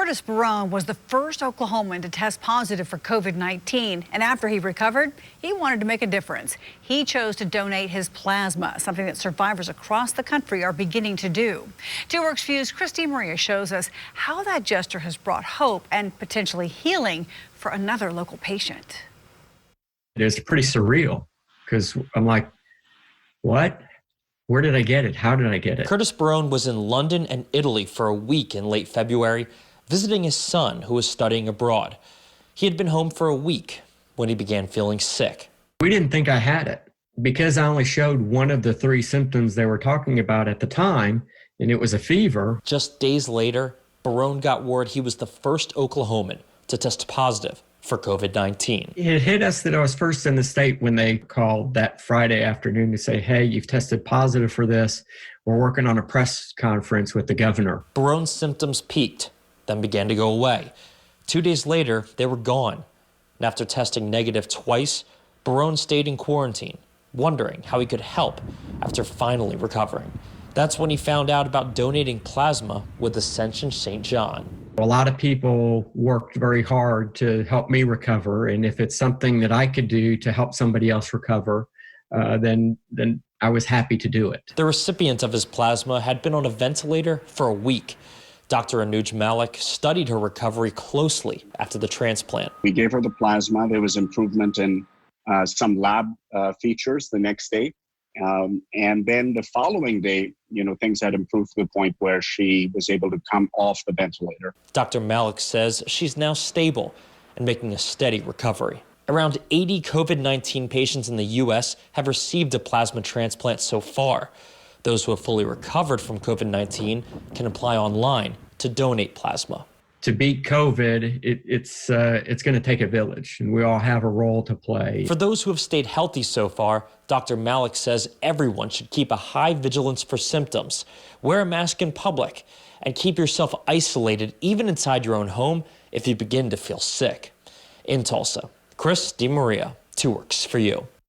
Curtis Barone was the first Oklahoman to test positive for COVID-19, and after he recovered, he wanted to make a difference. He chose to donate his plasma, something that survivors across the country are beginning to do. 2 Works View's Christy Maria shows us how that gesture has brought hope and potentially healing for another local patient. It was pretty surreal because I'm like, what? Where did I get it? How did I get it? Curtis Barone was in London and Italy for a week in late February, visiting his son who was studying abroad. He had been home for a week when he began feeling sick. We didn't think I had it because I only showed one of the 3 symptoms they were talking about at the time, and it was a fever. Just days later, Barone got word he was the first Oklahoman to test positive for COVID-19. It hit us that I was first in the state when they called that Friday afternoon to say, hey, you've tested positive for this. We're working on a press conference with the governor. Barone's symptoms peaked, then began to go away. 2 days later, they were gone. And after testing negative twice, Barone stayed in quarantine, wondering how he could help after finally recovering. That's when he found out about donating plasma with Ascension St. John. A lot of people worked very hard to help me recover, and if it's something that I could do to help somebody else recover, then I was happy to do it. The recipient of his plasma had been on a ventilator for a week. Dr. Anuj Malik studied her recovery closely after the transplant. We gave her the plasma. There was improvement in some lab features the next day. And then the following day, things had improved to the point where she was able to come off the ventilator. Dr. Malik says she's now stable and making a steady recovery. Around 80 COVID-19 patients in the U.S. have received a plasma transplant so far. Those who have fully recovered from COVID-19 can apply online to donate plasma. To beat COVID, it's going to take a village, and we all have a role to play. For those who have stayed healthy so far, Dr. Malik says everyone should keep a high vigilance for symptoms, wear a mask in public, and keep yourself isolated even inside your own home if you begin to feel sick. In Tulsa, Chris DeMaria, 2 Works for You.